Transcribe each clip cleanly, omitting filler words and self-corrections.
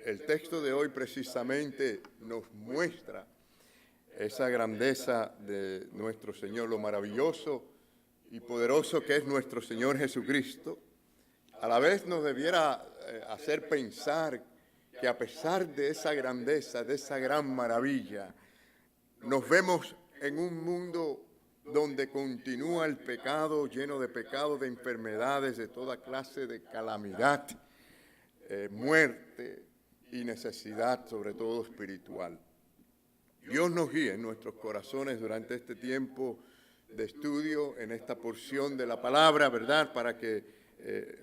El texto de hoy precisamente nos muestra esa grandeza de nuestro Señor, lo maravilloso y poderoso que es nuestro Señor Jesucristo. A la vez nos debiera hacer pensar que a pesar de esa grandeza, de esa gran maravilla, nos vemos en un mundo donde continúa el pecado, lleno de pecado, de enfermedades, de toda clase de calamidad, muerte y necesidad, sobre todo espiritual. Dios nos guíe en nuestros corazones durante este tiempo de estudio, en esta porción de la palabra, ¿verdad? Para que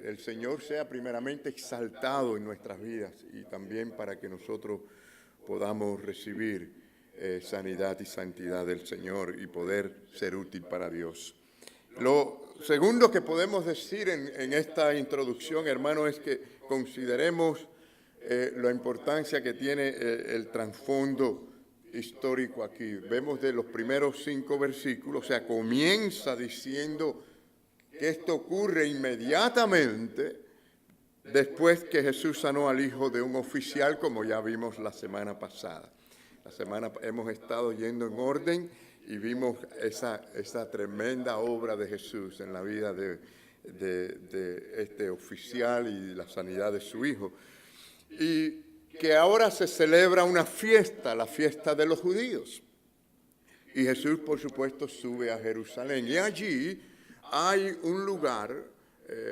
el Señor sea primeramente exaltado en nuestras vidas y también para que nosotros podamos recibir sanidad y santidad del Señor y poder ser útil para Dios. Lo segundo que podemos decir en esta introducción, hermano, es que consideremos la importancia que tiene el trasfondo histórico aquí. Vemos de los primeros 5 versículos, o sea, comienza diciendo que esto ocurre inmediatamente después que Jesús sanó al hijo de un oficial, como ya vimos la semana pasada. Hemos estado yendo en orden y vimos esa tremenda obra de Jesús en la vida de este oficial y la sanidad de su hijo. Y que ahora se celebra una fiesta, la fiesta de los judíos. Y Jesús, por supuesto, sube a Jerusalén. Y allí hay un lugar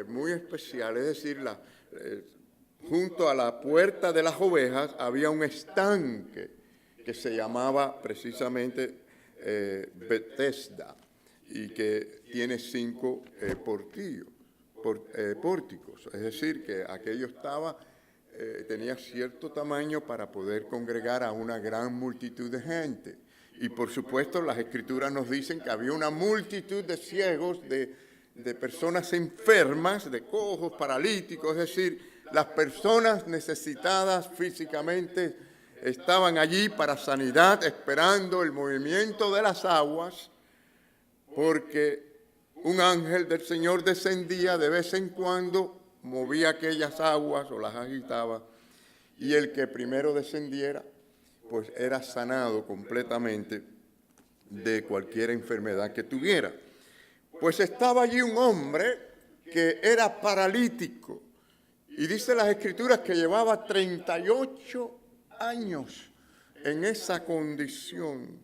muy especial, es decir, junto a la puerta de las ovejas había un estanque que se llamaba precisamente Betesda y que tiene 5 pórticos. Es decir, que aquello tenía cierto tamaño para poder congregar a una gran multitud de gente. Y por supuesto las Escrituras nos dicen que había una multitud de ciegos, de personas enfermas, de cojos, paralíticos, es decir, las personas necesitadas físicamente estaban allí para sanidad, esperando el movimiento de las aguas, porque un ángel del Señor descendía de vez en cuando, movía aquellas aguas o las agitaba, y el que primero descendiera, pues era sanado completamente de cualquier enfermedad que tuviera. Pues estaba allí un hombre que era paralítico, y dice las Escrituras que llevaba 38 años en esa condición.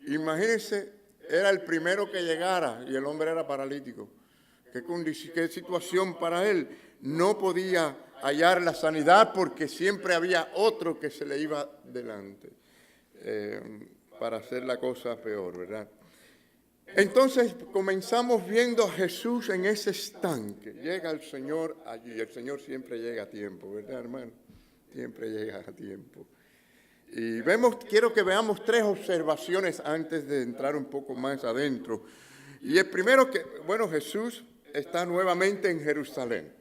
Imagínense, era el primero que llegara y el hombre era paralítico. ¿Qué situación para él? No podía hallar la sanidad porque siempre había otro que se le iba delante para hacer la cosa peor, ¿verdad? Entonces comenzamos viendo a Jesús en ese estanque. Llega el Señor allí. El Señor siempre llega a tiempo, ¿verdad, hermano? Siempre llega a tiempo. Y quiero que veamos 3 observaciones antes de entrar un poco más adentro. Y el primero Jesús está nuevamente en Jerusalén,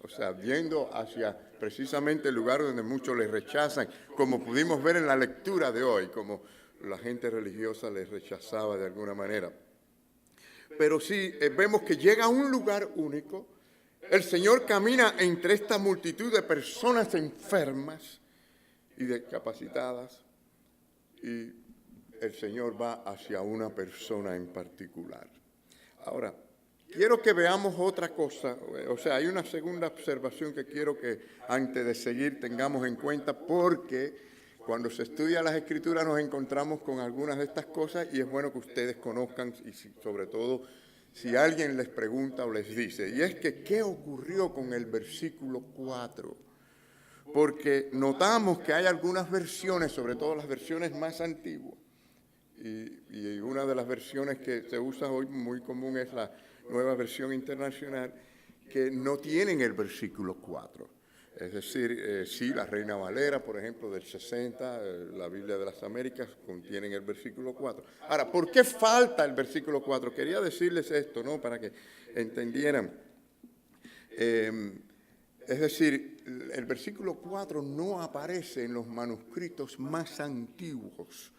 o sea, viendo hacia precisamente el lugar donde muchos le rechazan, como pudimos ver en la lectura de hoy, como la gente religiosa les rechazaba de alguna manera. Pero sí, vemos que llega a un lugar único, el Señor camina entre esta multitud de personas enfermas y discapacitadas, y el Señor va hacia una persona en particular. Ahora, quiero que veamos otra cosa, o sea, hay una segunda observación que quiero que antes de seguir tengamos en cuenta, porque cuando se estudia las Escrituras nos encontramos con algunas de estas cosas y es bueno que ustedes conozcan y sobre todo si alguien les pregunta o les dice, y es que ¿qué ocurrió con el versículo 4? Porque notamos que hay algunas versiones, sobre todo las versiones más antiguas, y una de las versiones que se usa hoy muy común es la Nueva Versión Internacional, que no tienen el versículo 4. Es decir, sí, la Reina Valera, por ejemplo, del 60, la Biblia de las Américas, contienen el versículo 4. Ahora, ¿por qué falta el versículo 4? Quería decirles esto, ¿no?, para que entendieran. Es decir, el versículo 4 no aparece en los manuscritos más antiguos.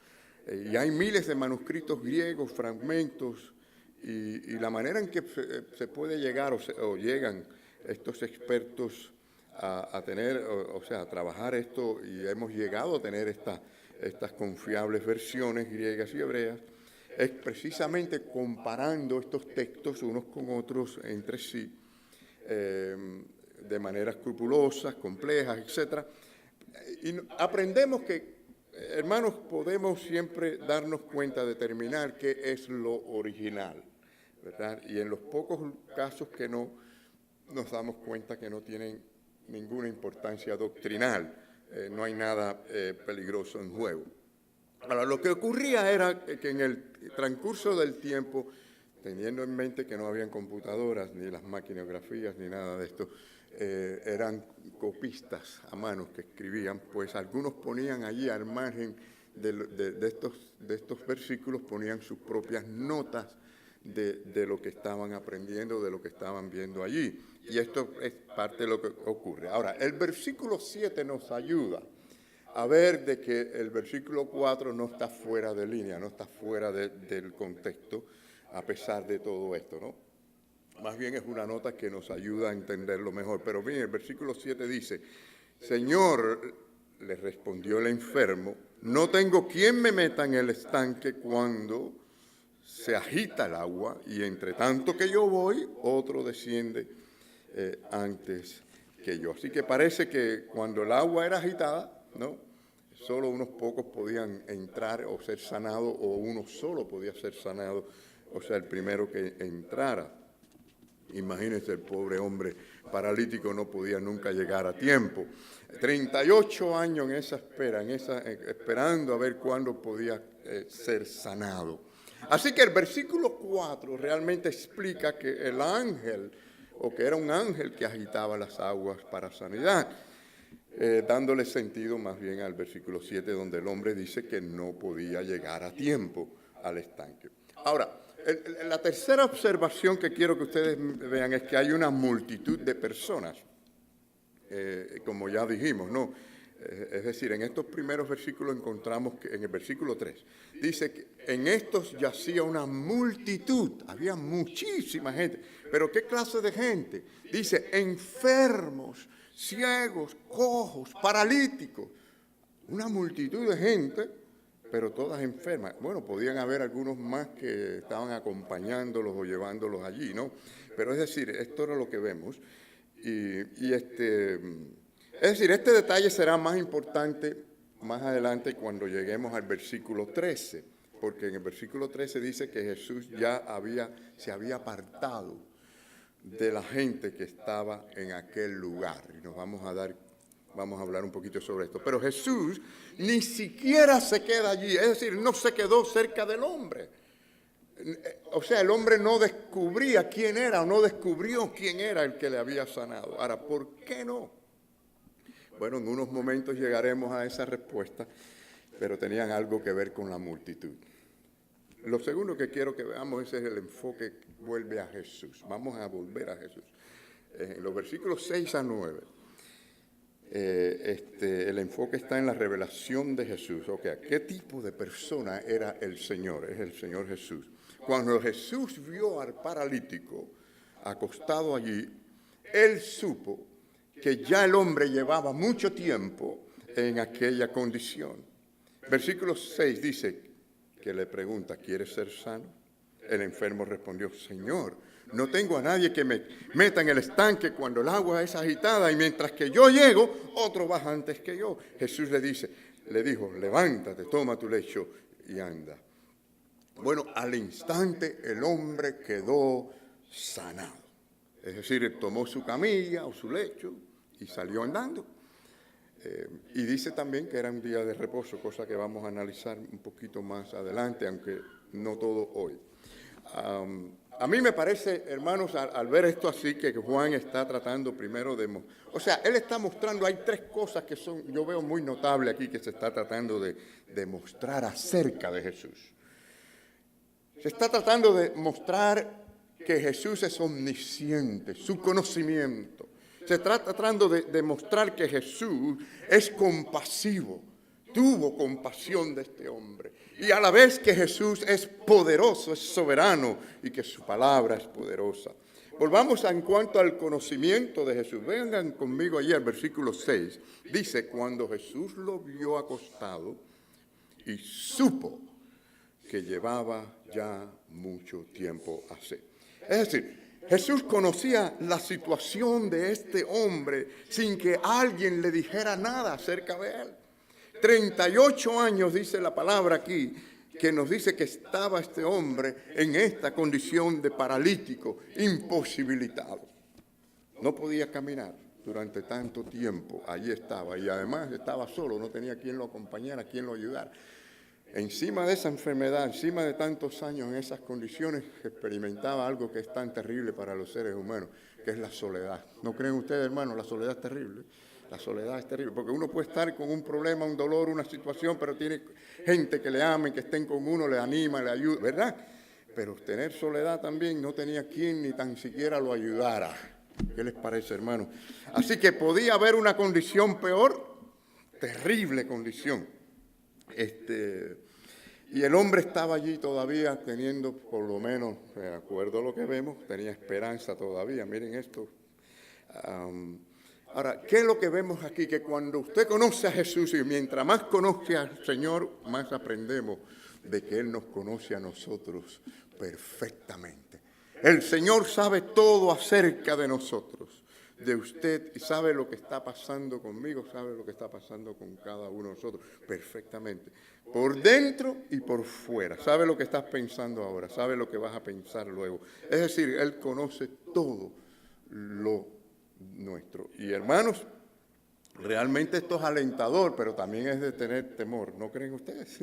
Y hay miles de manuscritos griegos, fragmentos, y la manera en que se puede llegar o llegan estos expertos a tener, o sea, a trabajar esto, y hemos llegado a tener estas confiables versiones griegas y hebreas, es precisamente comparando estos textos unos con otros entre sí, de manera escrupulosa, complejas, etc. Y aprendemos que, hermanos, podemos siempre darnos cuenta, determinar qué es lo original, ¿verdad? Y en los pocos casos que no, nos damos cuenta que no tienen ninguna importancia doctrinal, no hay nada peligroso en juego. Ahora, lo que ocurría era que en el transcurso del tiempo, teniendo en mente que no habían computadoras, ni las maquinografías, ni nada de esto, eran copistas a mano que escribían, pues algunos ponían allí al margen de estos versículos, ponían sus propias notas de lo que estaban aprendiendo, de lo que estaban viendo allí. Y esto es parte de lo que ocurre. Ahora, el versículo 7 nos ayuda a ver de que el versículo 4 no está fuera de línea, no está fuera del contexto, a pesar de todo esto, ¿no? Más bien es una nota que nos ayuda a entenderlo mejor. Pero bien, el versículo 7 dice, Señor, le respondió el enfermo, no tengo quien me meta en el estanque cuando se agita el agua, y entre tanto que yo voy, otro desciende antes que yo. Así que parece que cuando el agua era agitada, ¿no?, solo unos pocos podían entrar o ser sanados, o uno solo podía ser sanado, o sea, el primero que entrara. Imagínense, el pobre hombre paralítico no podía nunca llegar a tiempo. 38 años en esa espera, esperando a ver cuándo podía ser sanado. Así que el versículo 4 realmente explica que el ángel, o que era un ángel que agitaba las aguas para sanidad, dándole sentido más bien al versículo 7, donde el hombre dice que no podía llegar a tiempo al estanque. Ahora, la tercera observación que quiero que ustedes vean es que hay una multitud de personas, como ya dijimos, ¿no? Es decir, en estos primeros versículos encontramos que en el versículo 3 dice que en estos yacía una multitud, había muchísima gente. ¿Pero qué clase de gente? Dice, enfermos, ciegos, cojos, paralíticos. Una multitud de gente, pero todas enfermas. Bueno, podían haber algunos más que estaban acompañándolos o llevándolos allí, ¿no? Pero es decir, esto era lo que vemos. Es decir, este detalle será más importante más adelante cuando lleguemos al versículo 13, porque en el versículo 13 dice que Jesús ya se había apartado de la gente que estaba en aquel lugar. Y vamos a hablar un poquito sobre esto. Pero Jesús ni siquiera se queda allí, es decir, no se quedó cerca del hombre. O sea, el hombre no descubría quién era, o no descubrió quién era el que le había sanado. Ahora, ¿por qué no? Bueno, en unos momentos llegaremos a esa respuesta, pero tenían algo que ver con la multitud. Lo segundo que quiero que veamos es el enfoque que vuelve a Jesús. Vamos a volver a Jesús. En los versículos 6 a 9, el enfoque está en la revelación de Jesús. Okay, ¿qué tipo de persona era el Señor? Es el Señor Jesús. Cuando Jesús vio al paralítico acostado allí, Él supo que ya el hombre llevaba mucho tiempo en aquella condición. Versículo 6 dice que le pregunta, ¿quieres ser sano? El enfermo respondió, Señor, no tengo a nadie que me meta en el estanque cuando el agua es agitada, y mientras que yo llego, otro baja antes que yo. Jesús le dijo, levántate, toma tu lecho y anda. Bueno, al instante el hombre quedó sanado. Es decir, él tomó su camilla o su lecho y salió andando. Y dice también que era un día de reposo, cosa que vamos a analizar un poquito más adelante, aunque no todo hoy. A mí me parece, hermanos, al ver esto así, que Juan está tratando primero de... O sea, él está mostrando, hay tres cosas que yo veo muy notable aquí que se está tratando de mostrar acerca de Jesús. Se está tratando de mostrar que Jesús es omnisciente, su conocimiento. Se está tratando de demostrar que Jesús es compasivo, tuvo compasión de este hombre. Y a la vez que Jesús es poderoso, es soberano, y que su palabra es poderosa. Volvamos en cuanto al conocimiento de Jesús. Vengan conmigo allí al versículo 6. Dice, cuando Jesús lo vio acostado y supo que llevaba ya mucho tiempo así. Es decir, Jesús conocía la situación de este hombre sin que alguien le dijera nada acerca de él. 38 años dice la palabra aquí, que nos dice que estaba este hombre en esta condición de paralítico, imposibilitado. No podía caminar durante tanto tiempo, allí estaba, y además estaba solo, no tenía quien lo acompañara, quien lo ayudara. Encima de esa enfermedad, encima de tantos años en esas condiciones, experimentaba algo que es tan terrible para los seres humanos, que es la soledad. ¿No creen ustedes, hermanos? La soledad es terrible. La soledad es terrible, porque uno puede estar con un problema, un dolor, una situación, pero tiene gente que le ame, que estén con uno, le anima, le ayuda, ¿verdad? Pero tener soledad también, no tenía quien ni tan siquiera lo ayudara. ¿Qué les parece, hermanos? Así que podía haber una condición peor, terrible condición. Y el hombre estaba allí todavía teniendo, por lo menos, de acuerdo a lo que vemos, tenía esperanza todavía. Miren esto. Ahora, ¿qué es lo que vemos aquí? Que cuando usted conoce a Jesús y mientras más conoce al Señor, más aprendemos de que Él nos conoce a nosotros perfectamente. El Señor sabe todo acerca de nosotros, de usted, y sabe lo que está pasando conmigo, sabe lo que está pasando con cada uno de nosotros perfectamente. Por dentro y por fuera. Sabe lo que estás pensando ahora, sabe lo que vas a pensar luego. Es decir, Él conoce todo lo nuestro. Y hermanos, realmente esto es alentador, pero también es de tener temor, ¿no creen ustedes?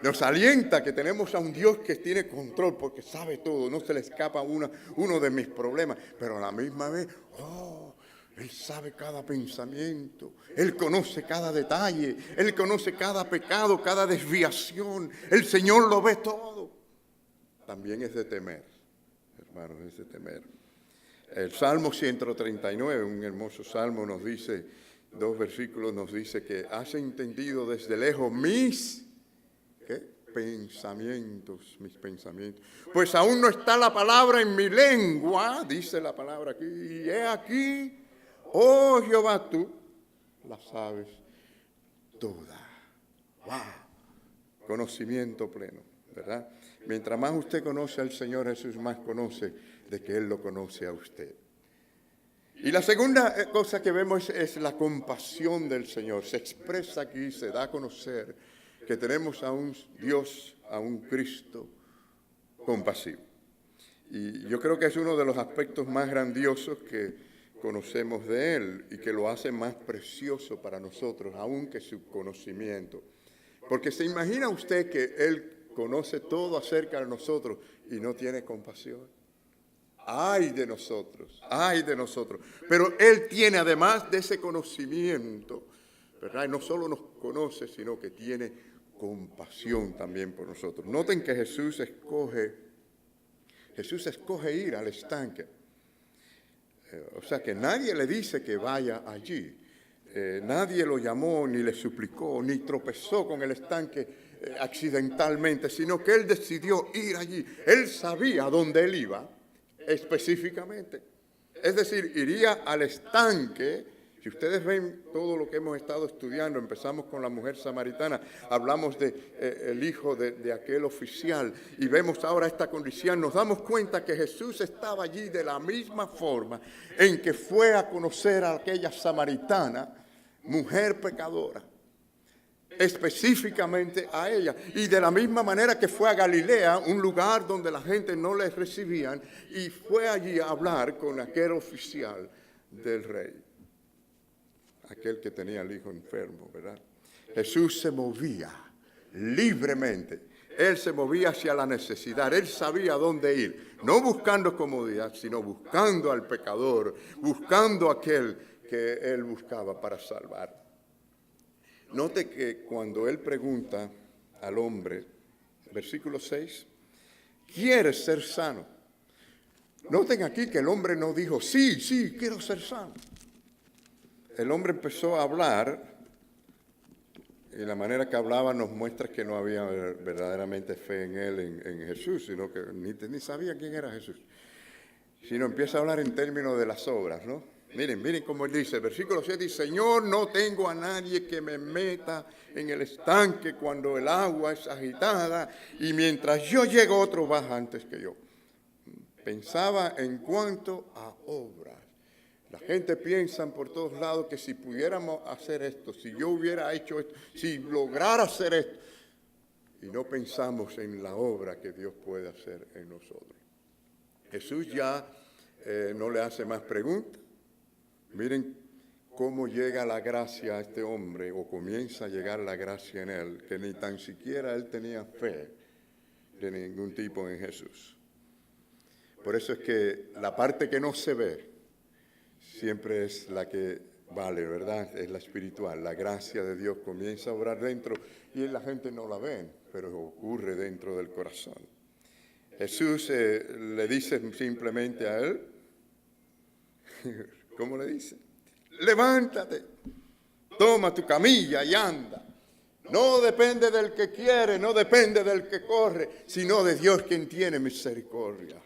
Nos alienta que tenemos a un Dios que tiene control porque sabe todo, no se le escapa uno de mis problemas, pero a la misma vez, Él sabe cada pensamiento, Él conoce cada detalle, Él conoce cada pecado, cada desviación, el Señor lo ve todo. También es de temer, hermanos, es de temer. El Salmo 139, un hermoso salmo, nos dice, 2 versículos nos dice que has entendido desde lejos mis pensamientos. Pues aún no está la palabra en mi lengua, dice la palabra aquí, y he aquí, oh Jehová, tú la sabes toda. ¡Wow! Conocimiento pleno, ¿verdad? Mientras más usted conoce al Señor Jesús, más conoce de que Él lo conoce a usted. Y la segunda cosa que vemos es la compasión del Señor. Se expresa aquí, se da a conocer que tenemos a un Dios, a un Cristo compasivo. Y yo creo que es uno de los aspectos más grandiosos que conocemos de Él y que lo hace más precioso para nosotros, aún que su conocimiento. Porque se imagina usted que Él conoce todo acerca de nosotros y no tiene compasión. Ay de nosotros, ay de nosotros. Pero Él tiene, además de ese conocimiento, ¿verdad? Y no solo nos conoce, sino que tiene compasión también por nosotros. Noten que Jesús escoge ir al estanque. O sea que nadie le dice que vaya allí. Nadie lo llamó, ni le suplicó, ni tropezó con el estanque accidentalmente, sino que Él decidió ir allí. Él sabía dónde Él iba. Específicamente, es decir, iría al estanque. Si ustedes ven todo lo que hemos estado estudiando, empezamos con la mujer samaritana, hablamos del hijo de aquel oficial y vemos ahora esta condición, nos damos cuenta que Jesús estaba allí de la misma forma en que fue a conocer a aquella samaritana, mujer pecadora, específicamente a ella, y de la misma manera que fue a Galilea, un lugar donde la gente no les recibían, y fue allí a hablar con aquel oficial del rey, aquel que tenía el hijo enfermo, ¿verdad? Jesús se movía libremente, Él se movía hacia la necesidad, Él sabía dónde ir, no buscando comodidad, sino buscando al pecador, buscando a aquel que Él buscaba para salvar. Note que cuando Él pregunta al hombre, versículo 6, ¿quieres ser sano? Noten aquí que el hombre no dijo, sí, quiero ser sano. El hombre empezó a hablar y la manera que hablaba nos muestra que no había verdaderamente fe en él, en Jesús, sino que ni sabía quién era Jesús. sino empieza a hablar en términos de las obras, ¿no? Miren cómo él dice, el versículo 7 dice, Señor, no tengo a nadie que me meta en el estanque cuando el agua es agitada y mientras yo llego otro baja antes que yo. Pensaba en cuanto a obras. La gente piensa por todos lados que si pudiéramos hacer esto, si yo hubiera hecho esto, si lograra hacer esto, y no pensamos en la obra que Dios puede hacer en nosotros. Jesús ya no le hace más preguntas. Miren cómo llega la gracia a este hombre, o comienza a llegar la gracia en él, que ni tan siquiera él tenía fe de ningún tipo en Jesús. Por eso es que la parte que no se ve siempre es la que vale, ¿verdad? Es la espiritual. La gracia de Dios comienza a obrar dentro y la gente no la ve, pero ocurre dentro del corazón. Jesús le dice simplemente a él, ¿cómo le dice? Levántate, toma tu camilla y anda. No depende del que quiere, no depende del que corre, sino de Dios quien tiene misericordia.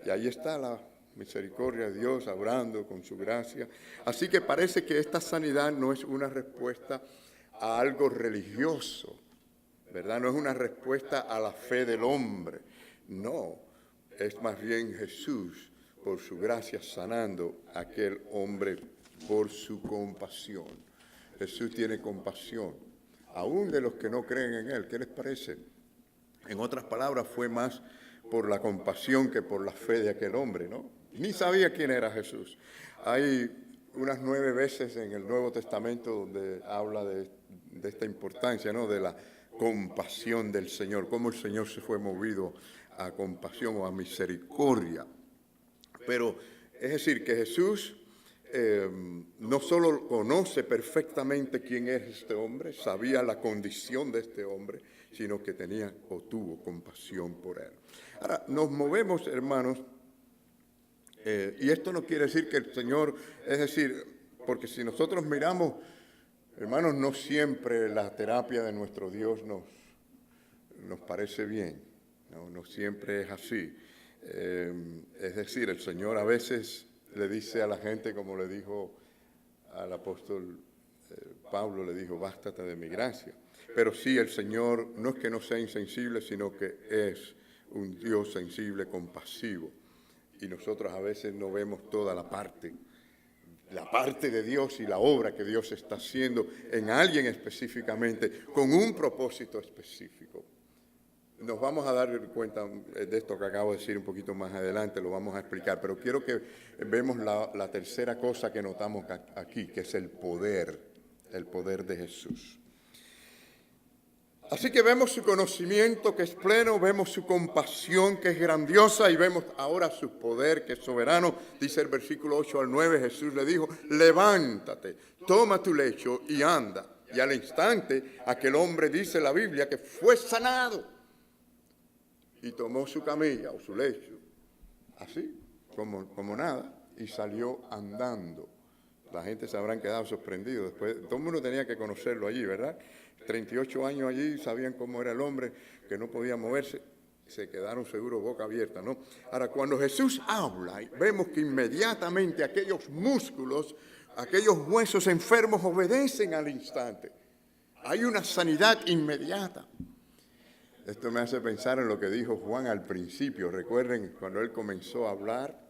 Y ahí está la misericordia de Dios obrando con su gracia. Así que parece que esta sanidad no es una respuesta a algo religioso, ¿verdad? No es una respuesta a la fe del hombre. No, es más bien Jesús, por su gracia, sanando a aquel hombre por su compasión. Jesús tiene compasión, aún de los que no creen en Él. ¿Qué les parece? En otras palabras, fue más por la compasión que por la fe de aquel hombre, ¿no? Ni sabía quién era Jesús. Hay unas 9 veces en el Nuevo Testamento donde habla de esta importancia, ¿no? De la compasión del Señor, cómo el Señor se fue movido a compasión o a misericordia. Pero es decir, que Jesús no solo conoce perfectamente quién es este hombre, sabía la condición de este hombre, sino que tenía o tuvo compasión por él. Ahora, nos movemos, hermanos, y esto no quiere decir que el Señor, es decir, porque si nosotros miramos, hermanos, no siempre la terapia de nuestro Dios nos parece bien, no siempre es así. Es decir, el Señor a veces le dice a la gente, como le dijo al apóstol Pablo, le dijo, bástate de mi gracia. Pero sí, el Señor no es que no sea insensible, sino que es un Dios sensible, compasivo. Y nosotros a veces no vemos toda la parte de Dios y la obra que Dios está haciendo en alguien específicamente, con un propósito específico. Nos vamos a dar cuenta de esto que acabo de decir un poquito más adelante, lo vamos a explicar, pero quiero que vemos la tercera cosa que notamos aquí, que es el poder de Jesús. Así que vemos su conocimiento que es pleno, vemos su compasión que es grandiosa y vemos ahora su poder que es soberano. Dice el versículo 8 al 9, Jesús le dijo, levántate, toma tu lecho y anda. Y al instante aquel hombre, dice la Biblia, que fue sanado y tomó su camilla o su lecho, así como nada, y salió andando. La gente se habrán quedado sorprendidos. Después, todo el mundo tenía que conocerlo allí, ¿verdad? 38 años allí, sabían cómo era el hombre, que no podía moverse, se quedaron seguros boca abierta, ¿no? Ahora, cuando Jesús habla, vemos que inmediatamente aquellos músculos, aquellos huesos enfermos obedecen al instante. Hay una sanidad inmediata. Esto me hace pensar en lo que dijo Juan al principio. Recuerden cuando él comenzó a hablar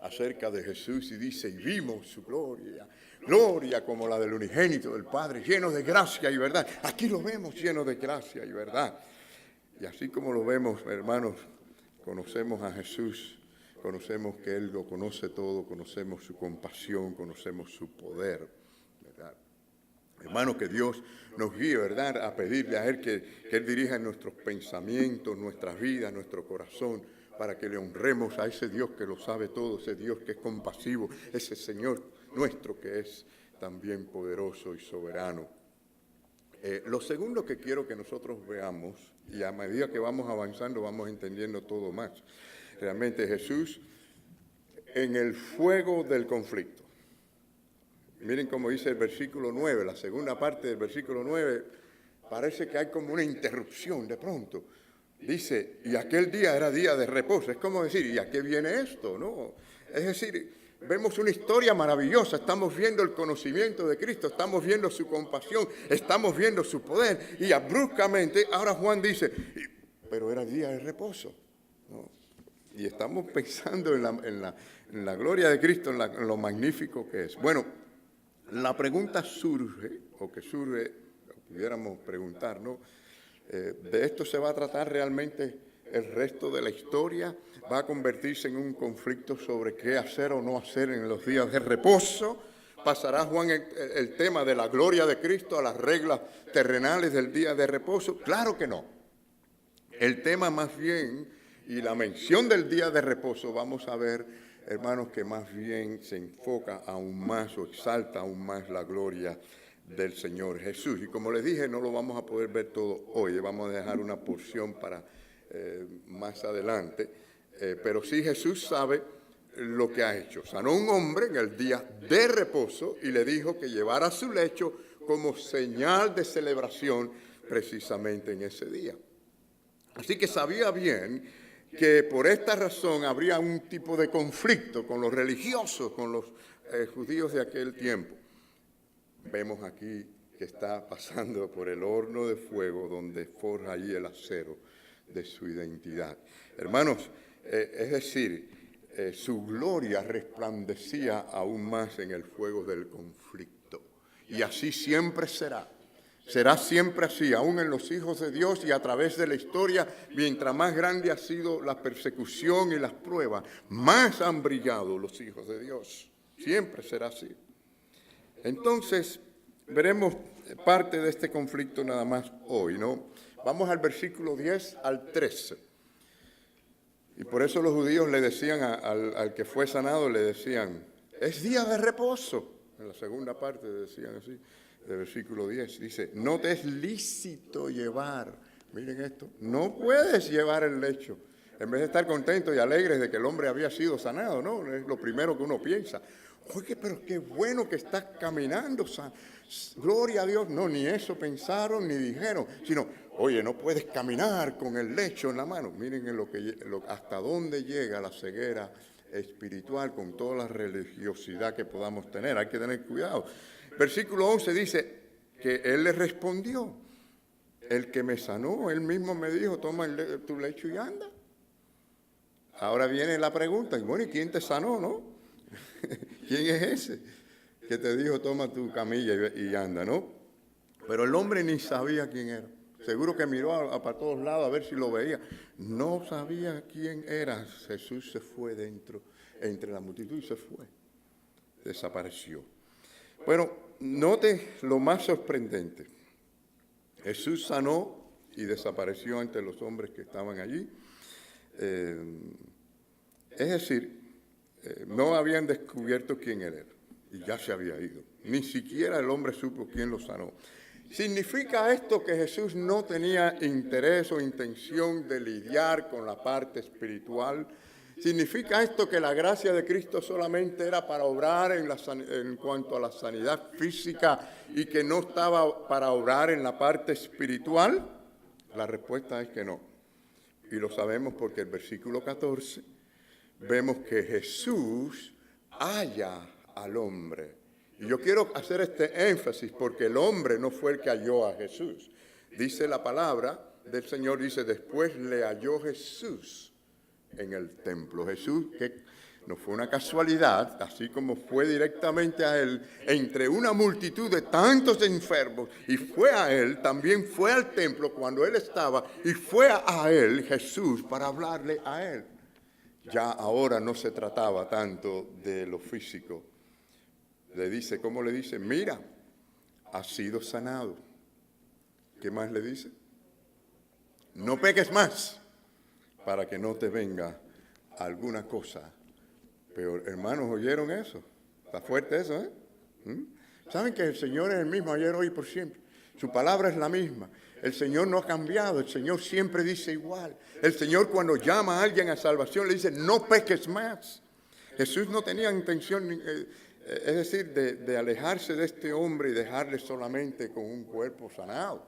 acerca de Jesús y dice, y vimos su gloria como la del unigénito del Padre, lleno de gracia y verdad. Aquí lo vemos lleno de gracia y verdad. Y así como lo vemos, hermanos, conocemos a Jesús, conocemos que Él lo conoce todo, conocemos su compasión, conocemos su poder, ¿verdad? Hermanos, que Dios nos guíe, ¿verdad?, a pedirle a Él que Él dirija nuestros pensamientos, nuestras vidas, nuestro corazón, para que le honremos a ese Dios que lo sabe todo, ese Dios que es compasivo, ese Señor nuestro que es también poderoso y soberano. Lo segundo que quiero que nosotros veamos, y a medida que vamos avanzando vamos entendiendo todo más, realmente Jesús en el fuego del conflicto. Miren cómo dice el versículo 9, la segunda parte del versículo 9, parece que hay como una interrupción de pronto. dice, y aquel día era día de reposo. Es como decir, ¿y a qué viene esto? ¿No? Es decir, vemos una historia maravillosa, estamos viendo el conocimiento de Cristo, estamos viendo su compasión, estamos viendo su poder, y bruscamente ahora Juan dice, pero era día de reposo, ¿no? Y estamos pensando en la gloria de Cristo, en lo magnífico que es. Bueno, la pregunta surge, o pudiéramos preguntar, ¿no? ¿De esto se va a tratar realmente el resto de la historia? ¿Va a convertirse en un conflicto sobre qué hacer o no hacer en los días de reposo? ¿Pasará Juan el tema de la gloria de Cristo a las reglas terrenales del día de reposo? Claro que no. El tema más bien, y la mención del día de reposo, vamos a ver, hermanos, que más bien se enfoca aún más o exalta aún más la gloria del Señor Jesús. Y como les dije, no lo vamos a poder ver todo hoy, vamos a dejar una porción para más adelante, pero sí Jesús sabe lo que ha hecho. Sanó un hombre en el día de reposo y le dijo que llevara su lecho como señal de celebración precisamente en ese día. Así que sabía bien que por esta razón habría un tipo de conflicto con los religiosos, con los judíos de aquel tiempo. Vemos aquí que está pasando por el horno de fuego donde forja allí el acero de su identidad. Hermanos, es decir, su gloria resplandecía aún más en el fuego del conflicto. Y así siempre será. Será siempre así, aún en los hijos de Dios y a través de la historia, mientras más grande ha sido la persecución y las pruebas, más han brillado los hijos de Dios. Siempre será así. Entonces, veremos parte de este conflicto nada más hoy, ¿no? Vamos al versículo 10 al 13. Y por eso los judíos le decían al que fue sanado, le decían, es día de reposo. En la segunda parte decían así, del versículo 10, dice, no te es lícito llevar, miren esto, no puedes llevar el lecho. En vez de estar contentos y alegres de que el hombre había sido sanado, ¿no? Es lo primero que uno piensa. Oye, pero qué bueno que estás caminando, gloria a Dios. No, ni eso pensaron ni dijeron, sino, oye, no puedes caminar con el lecho en la mano. Miren hasta dónde llega la ceguera espiritual con toda la religiosidad que podamos tener. Hay que tener cuidado. Versículo 11 dice que él le respondió, el que me sanó, él mismo me dijo, toma tu lecho y anda. Ahora viene la pregunta, y bueno, ¿y quién te sanó, no? ¿Quién es ese que te dijo, toma tu camilla y anda, no? Pero el hombre ni sabía quién era. Seguro que miró para todos lados a ver si lo veía. No sabía quién era. Jesús se fue entre la multitud y se fue. Desapareció. Bueno, note lo más sorprendente. Jesús sanó y desapareció entre los hombres que estaban allí. Es decir, no habían descubierto quién él era y ya se había ido. Ni siquiera el hombre supo quién lo sanó. ¿Significa esto que Jesús no tenía interés o intención de lidiar con la parte espiritual? ¿Significa esto que la gracia de Cristo solamente era para obrar en cuanto a la sanidad física y que no estaba para obrar en la parte espiritual? La respuesta es que no. Y lo sabemos porque el versículo 14 vemos que Jesús halla al hombre. Y yo quiero hacer este énfasis porque el hombre no fue el que halló a Jesús. Dice la palabra del Señor, dice, después le halló Jesús en el templo. Jesús, que no fue una casualidad, así como fue directamente a él, entre una multitud de tantos enfermos, y fue a él, también fue al templo cuando él estaba, y fue a él Jesús para hablarle a él. Ya ahora no se trataba tanto de lo físico. Le dice, ¿cómo le dice? Mira, has sido sanado. ¿Qué más le dice? No peques más para que no te venga alguna cosa peor. Hermanos, ¿oyeron eso? Está fuerte eso, ¿eh? ¿Saben que el Señor es el mismo ayer, hoy y por siempre? Su palabra es la misma. El Señor no ha cambiado, el Señor siempre dice igual. El Señor cuando llama a alguien a salvación le dice, no peques más. Jesús no tenía intención, es decir, de alejarse de este hombre y dejarle solamente con un cuerpo sanado.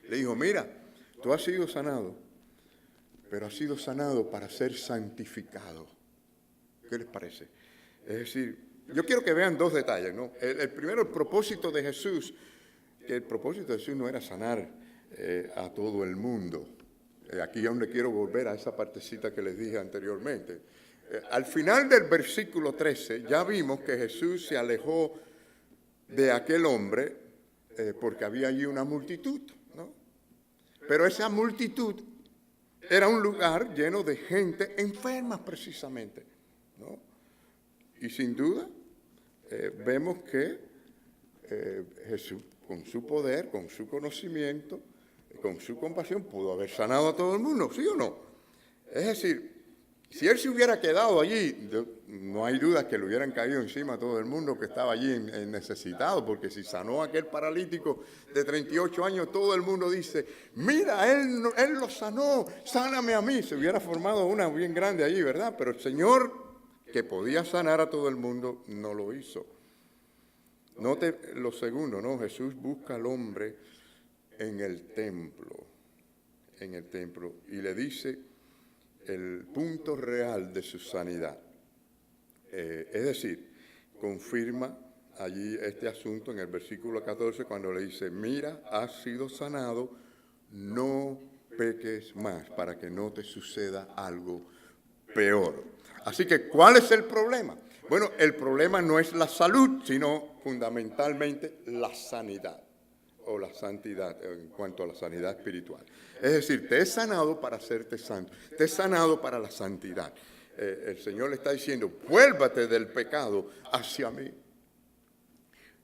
Le dijo, mira, Tú has sido sanado, pero has sido sanado para ser santificado. ¿Qué les parece? Es decir, yo quiero que vean dos detalles, ¿no? El primero, el propósito de Jesús, que el propósito de Jesús no era sanar a todo el mundo. Aquí es donde quiero volver a esa partecita que les dije anteriormente. Al final del versículo 13 ya vimos que Jesús se alejó de aquel hombre porque había allí una multitud, ¿no? Pero esa multitud era un lugar lleno de gente enferma precisamente, ¿no? Y sin duda vemos que Jesús, con su poder, con su conocimiento, con su compasión, pudo haber sanado a todo el mundo, ¿sí o no? Es decir, si él se hubiera quedado allí, no hay duda que le hubieran caído encima a todo el mundo que estaba allí en necesitado, porque si sanó a aquel paralítico de 38 años, todo el mundo dice, mira, él lo sanó, sáname a mí. Se hubiera formado una bien grande allí, ¿verdad? Pero el Señor, que podía sanar a todo el mundo, no lo hizo. Note lo segundo, ¿no? Jesús busca al hombre en el templo, y le dice el punto real de su sanidad. Es decir, confirma allí este asunto en el versículo 14 cuando le dice, mira, has sido sanado, no peques más para que no te suceda algo peor. Así que, ¿cuál es el problema? Bueno, el problema no es la salud, sino fundamentalmente la sanidad o la santidad en cuanto a la sanidad espiritual. Es decir, te he sanado para hacerte santo, te he sanado para la santidad. El Señor le está diciendo, vuélvate del pecado hacia mí.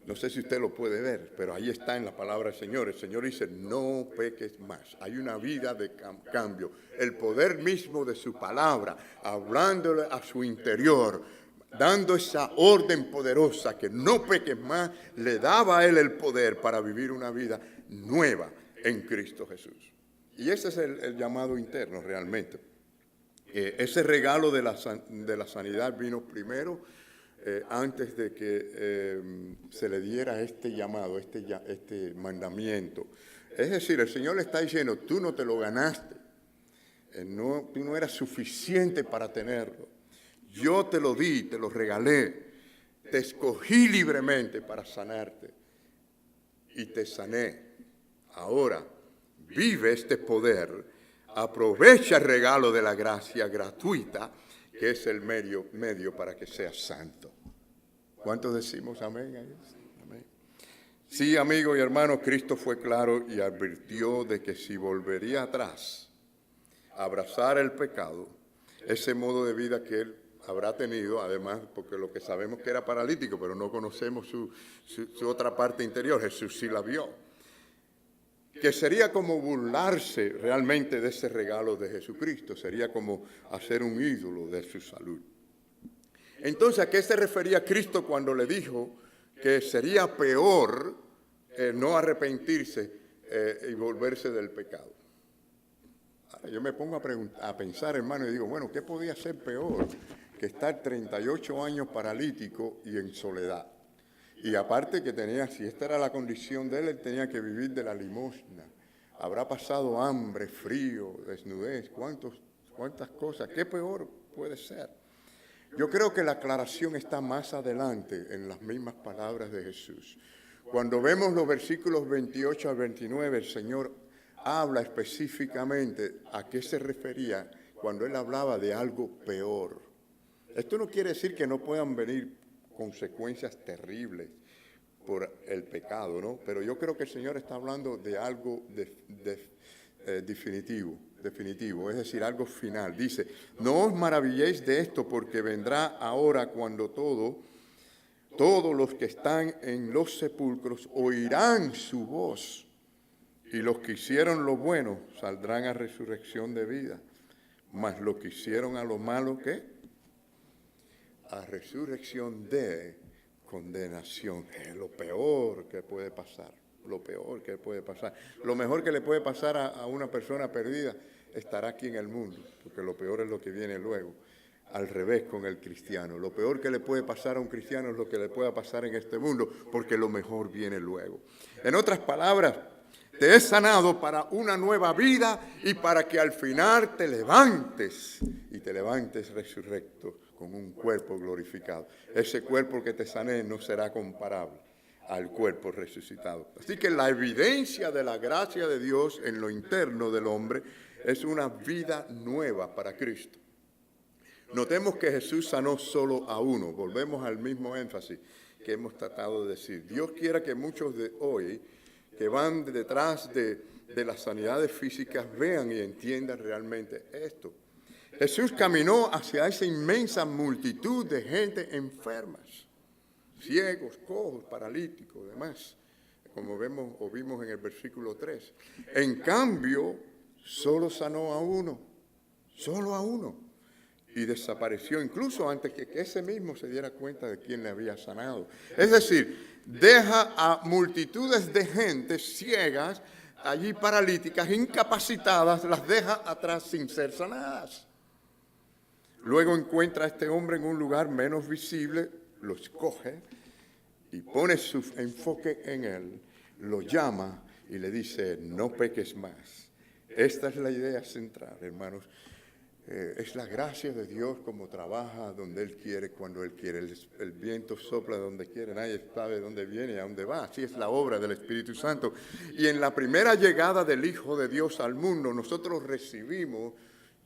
No sé si usted lo puede ver, pero ahí está en la palabra del Señor. El Señor dice, no peques más. Hay una vida de cambio. El poder mismo de su palabra, hablándole a su interior, dando esa orden poderosa que no peques más, le daba a él el poder para vivir una vida nueva en Cristo Jesús. Y ese es el llamado interno realmente. Ese regalo de la sanidad vino primero antes de que se le diera este llamado, este mandamiento. Es decir, el Señor le está diciendo, tú no te lo ganaste, tú no eras suficiente para tenerlo. Yo te lo di, te lo regalé, te escogí libremente para sanarte y te sané. Ahora, vive este poder, aprovecha el regalo de la gracia gratuita, que es el medio para que seas santo. ¿Cuántos decimos amén a eso? Amén. Sí, amigos y hermanos, Cristo fue claro y advirtió de que si volvería atrás a abrazar el pecado, ese modo de vida que él habrá tenido, además, porque lo que sabemos que era paralítico, pero no conocemos su otra parte interior, Jesús sí la vio, que sería como burlarse realmente de ese regalo de Jesucristo, sería como hacer un ídolo de su salud. Entonces, ¿a qué se refería Cristo cuando le dijo que sería peor no arrepentirse y volverse del pecado? Ahora, yo me pongo a pensar, hermano, y digo, bueno, ¿qué podía ser peor que estar 38 años paralítico y en soledad? Y aparte que tenía, si esta era la condición de él tenía que vivir de la limosna. Habrá pasado hambre, frío, desnudez, cuántas cosas. ¿Qué peor puede ser? Yo creo que la aclaración está más adelante en las mismas palabras de Jesús. Cuando vemos los versículos 28 al 29, el Señor habla específicamente a qué se refería cuando Él hablaba de algo peor. Esto no quiere decir que no puedan venir consecuencias terribles por el pecado, ¿no? Pero yo creo que el Señor está hablando de algo definitivo, es decir, algo final. Dice, no os maravilléis de esto, porque vendrá ahora cuando todos los que están en los sepulcros oirán su voz, y los que hicieron lo bueno saldrán a resurrección de vida, mas los que hicieron a lo malo, ¿qué? A resurrección de condenación. Es lo peor que puede pasar, lo peor que puede pasar. Lo mejor que le puede pasar a una persona perdida estará aquí en el mundo, porque lo peor es lo que viene luego. Al revés con el cristiano. Lo peor que le puede pasar a un cristiano es lo que le pueda pasar en este mundo, porque lo mejor viene luego. En otras palabras, Te he sanado para una nueva vida y para que al final te levantes y te levantes resurrecto con un cuerpo glorificado. Ese cuerpo que te sané no será comparable al cuerpo resucitado. Así que la evidencia de la gracia de Dios en lo interno del hombre es una vida nueva para Cristo. Notemos que Jesús sanó solo a uno. Volvemos al mismo énfasis que hemos tratado de decir. Dios quiera que muchos de hoy que van detrás de las sanidades físicas vean y entiendan realmente esto. Jesús caminó hacia esa inmensa multitud de gente enfermas, ciegos, cojos, paralíticos, demás, como vimos en el versículo 3. En cambio, solo sanó a uno, y desapareció incluso antes que ese mismo se diera cuenta de quién le había sanado. Es decir, deja a multitudes de gente ciegas, allí paralíticas, incapacitadas, las deja atrás sin ser sanadas. Luego encuentra a este hombre en un lugar menos visible, lo escoge y pone su enfoque en él, lo llama y le dice, no peques más. Esta es la idea central, hermanos. Es la gracia de Dios como trabaja donde Él quiere, cuando Él quiere. El viento sopla donde quiere, nadie sabe dónde viene y a dónde va. Así es la obra del Espíritu Santo. Y en la primera llegada del Hijo de Dios al mundo, nosotros recibimos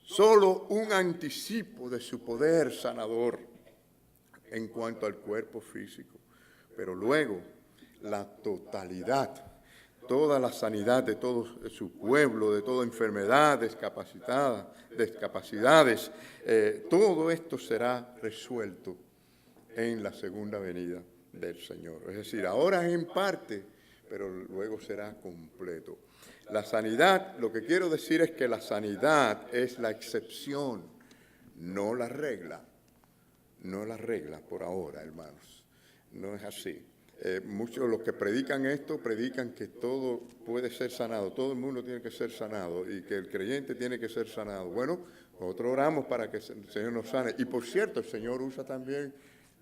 solo un anticipo de su poder sanador en cuanto al cuerpo físico. Pero luego, la totalidad, toda la sanidad de todo su pueblo, de toda enfermedad, discapacidades, todo esto será resuelto en la segunda venida del Señor. Es decir, ahora es en parte, pero luego será completo. La sanidad, lo que quiero decir es que la sanidad es la excepción, no la regla. No la regla por ahora, hermanos. No es así. Muchos de los que predican esto, predican que todo puede ser sanado, todo el mundo tiene que ser sanado y que el creyente tiene que ser sanado. Bueno, nosotros oramos para que el Señor nos sane. Y por cierto, el Señor usa también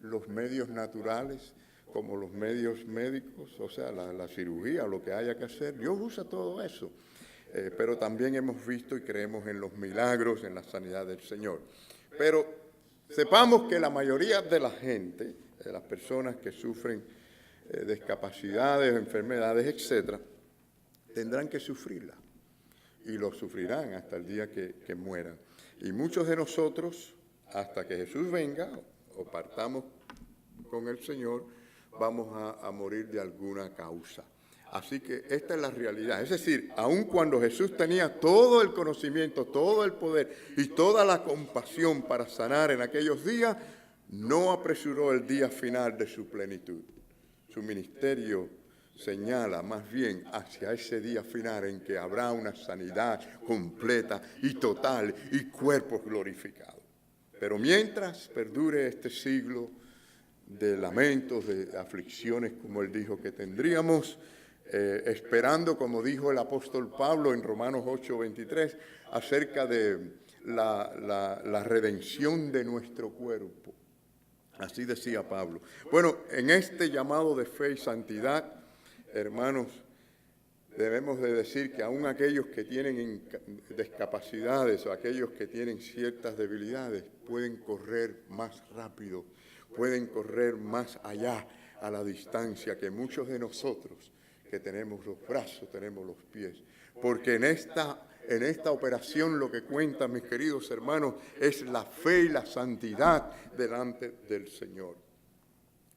los medios naturales como los medios médicos, o sea, la cirugía o lo que haya que hacer. Dios usa todo eso. Pero también hemos visto y creemos en los milagros, en la sanidad del Señor. Pero sepamos que la mayoría de la gente, de las personas que sufren discapacidades, enfermedades, etcétera, tendrán que sufrirla y lo sufrirán hasta el día que mueran. Y muchos de nosotros, hasta que Jesús venga o partamos con el Señor, vamos a morir de alguna causa. Así que esta es la realidad. Es decir, aun cuando Jesús tenía todo el conocimiento, todo el poder y toda la compasión para sanar en aquellos días, no apresuró el día final de su plenitud. Su ministerio señala más bien hacia ese día final en que habrá una sanidad completa y total y cuerpos glorificados. Pero mientras perdure este siglo de lamentos, de aflicciones, como él dijo que tendríamos, esperando, como dijo el apóstol Pablo en Romanos 8:23, acerca de la redención de nuestro cuerpo. Así decía Pablo. Bueno, en este llamado de fe y santidad, hermanos, debemos de decir que aún aquellos que tienen discapacidades o aquellos que tienen ciertas debilidades pueden correr más rápido, pueden correr más allá a la distancia que muchos de nosotros que tenemos los brazos, tenemos los pies. Porque en esta operación lo que cuenta, mis queridos hermanos, es la fe y la santidad delante del Señor.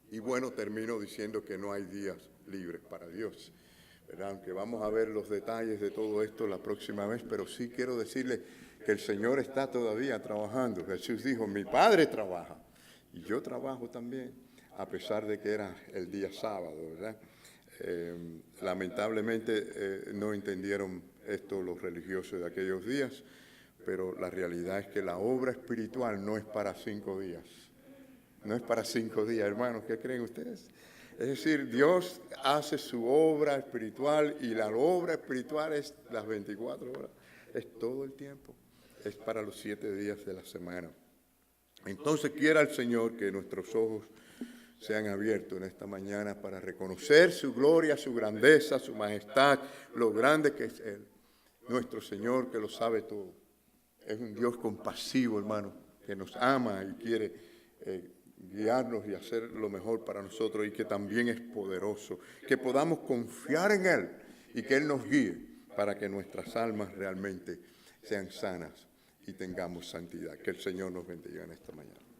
Y bueno, termino diciendo que no hay días libres para Dios, ¿verdad? Aunque vamos a ver los detalles de todo esto la próxima vez, pero sí quiero decirle que el Señor está todavía trabajando. Jesús dijo, mi Padre trabaja y yo trabajo también, a pesar de que era el día sábado, ¿verdad? Lamentablemente no entendieron esto los religiosos de aquellos días, pero la realidad es que la obra espiritual no es para 5 días. No es para 5 días, hermanos, ¿qué creen ustedes? Es decir, Dios hace su obra espiritual y la obra espiritual es las 24 horas, es todo el tiempo, es para los 7 días de la semana. Entonces quiera el Señor que nuestros ojos sean abiertos en esta mañana para reconocer su gloria, su grandeza, su majestad, lo grande que es Él. Nuestro Señor que lo sabe todo. Es un Dios compasivo, hermano, que nos ama y quiere guiarnos y hacer lo mejor para nosotros, y que también es poderoso. Que podamos confiar en Él y que Él nos guíe para que nuestras almas realmente sean sanas y tengamos santidad. Que el Señor nos bendiga en esta mañana.